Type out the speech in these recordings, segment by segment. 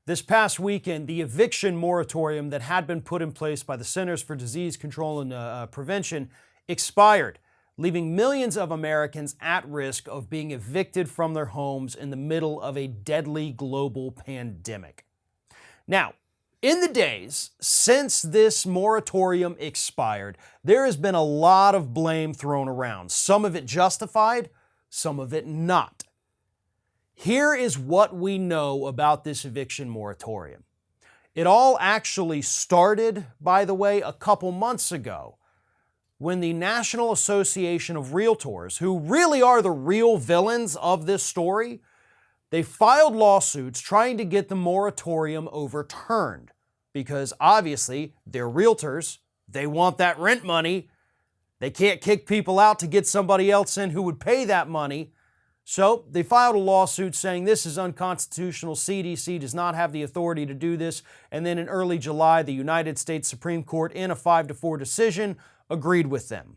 This past weekend, the eviction moratorium that had been put in place by the Centers for Disease Control and Prevention expired, leaving millions of Americans at risk of being evicted from their homes in the middle of a deadly global pandemic. Now, in the days since this moratorium expired, there has been a lot of blame thrown around, some of it justified, some of it not. Here is what we know about this eviction moratorium. It all actually started, by the way, a couple months ago when the National Association of Realtors, who really are the real villains of this story, they filed lawsuits trying to get the moratorium overturned because obviously they're realtors, they want that rent money, they can't kick people out to get somebody else in who would pay that money. So they filed a lawsuit saying this is unconstitutional, CDC does not have the authority to do this, and then in early July, the United States Supreme Court, in a 5-4 decision, agreed with them.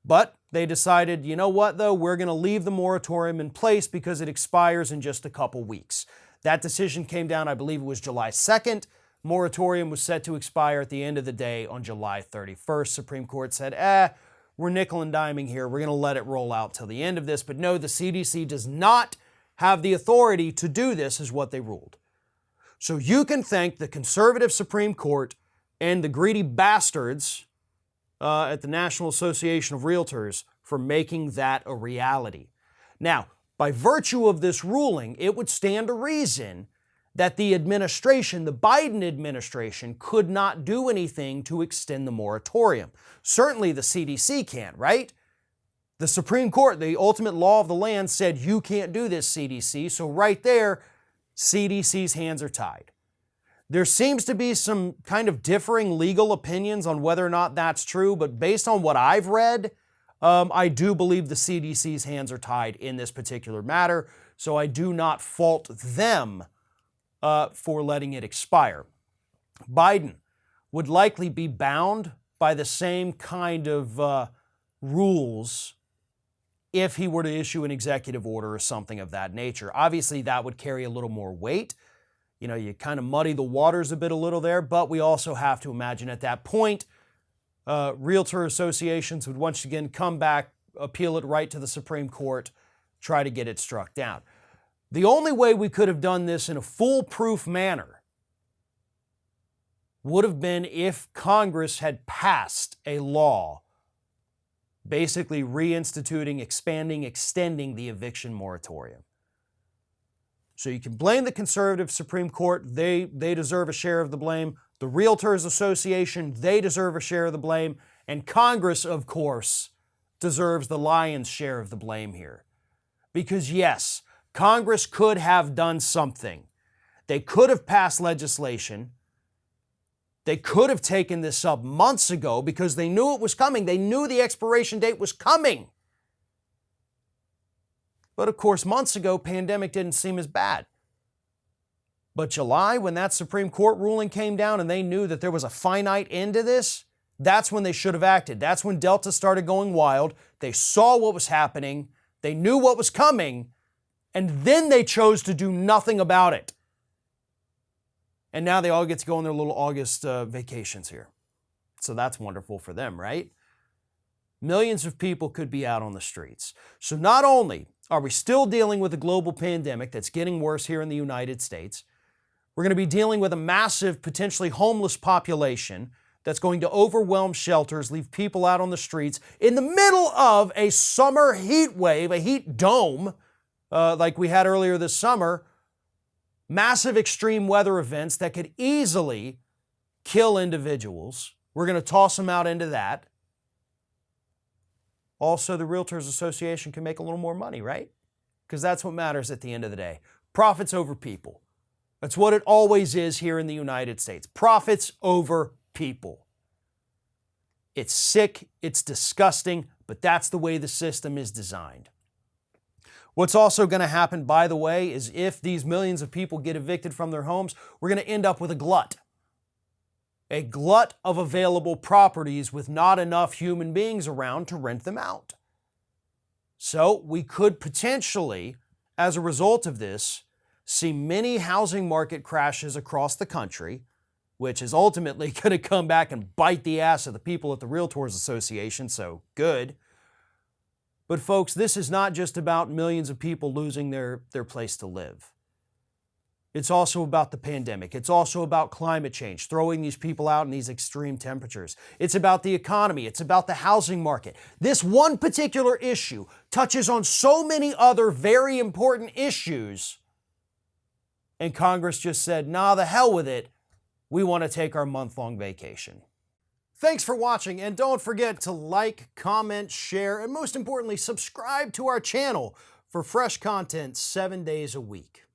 But they decided, you know what though, we're going to leave the moratorium in place because it expires in just a couple weeks. That decision came down, I believe it was July 2nd. Moratorium was set to expire at the end of the day on July 31st. Supreme Court said, we're nickel and diming here. We're going to let it roll out till the end of this. But no, the CDC does not have the authority to do this, is what they ruled. So you can thank the conservative Supreme Court and the greedy bastards at the National Association of Realtors for making that a reality. Now, by virtue of this ruling, it would stand to reason that the administration, the Biden administration, could not do anything to extend the moratorium. Certainly the CDC can't, right? The Supreme Court, the ultimate law of the land, said you can't do this, CDC. So right there, CDC's hands are tied. There seems to be some kind of differing legal opinions on whether or not that's true, but based on what I've read, I do believe the CDC's hands are tied in this particular matter, so I do not fault them for letting it expire. Biden would likely be bound by the same kind of rules if he were to issue an executive order or something of that nature. Obviously, that would carry a little more weight. You know, you kind of muddy the waters a little there, but we also have to imagine at that point, realtor associations would once again come back, appeal it right to the Supreme Court, try to get it struck down. The only way we could have done this in a foolproof manner would have been if Congress had passed a law basically reinstituting, expanding, extending the eviction moratorium. So you can blame the conservative Supreme Court. They deserve a share of the blame. The Realtors Association, they deserve a share of the blame. And Congress, of course, deserves the lion's share of the blame here. Because yes, Congress could have done something. They could have passed legislation. They could have taken this up months ago because they knew it was coming. They knew the expiration date was coming. But of course, months ago, pandemic didn't seem as bad. But July, when that Supreme Court ruling came down and they knew that there was a finite end to this, that's when they should have acted. That's when Delta started going wild. They saw what was happening. They knew what was coming. And then they chose to do nothing about it. And now they all get to go on their little August vacations here. So that's wonderful for them, right? Millions of people could be out on the streets. So not only are we still dealing with a global pandemic that's getting worse here in the United States, we're going to be dealing with a massive, potentially homeless population that's going to overwhelm shelters, leave people out on the streets in the middle of a summer heat wave, a heat dome, like we had earlier this summer, massive extreme weather events that could easily kill individuals. We're going to toss them out into that. Also, the Realtors Association can make a little more money, right? Because that's what matters at the end of the day. Profits over people. That's what it always is here in the United States. Profits over people. It's sick, it's disgusting, but that's the way the system is designed. What's also going to happen, by the way, is if these millions of people get evicted from their homes, we're going to end up with a glut. A glut of available properties with not enough human beings around to rent them out. So we could potentially, as a result of this, see many housing market crashes across the country, which is ultimately going to come back and bite the ass of the people at the Realtors Association, so good. But folks, this is not just about millions of people losing their place to live. It's also about the pandemic. It's also about climate change, throwing these people out in these extreme temperatures. It's about the economy. It's about the housing market. This one particular issue touches on so many other very important issues. And Congress just said, nah, the hell with it. We want to take our month-long vacation. Thanks for watching, and don't forget to like, comment, share, and most importantly, subscribe to our channel for fresh content 7 days a week.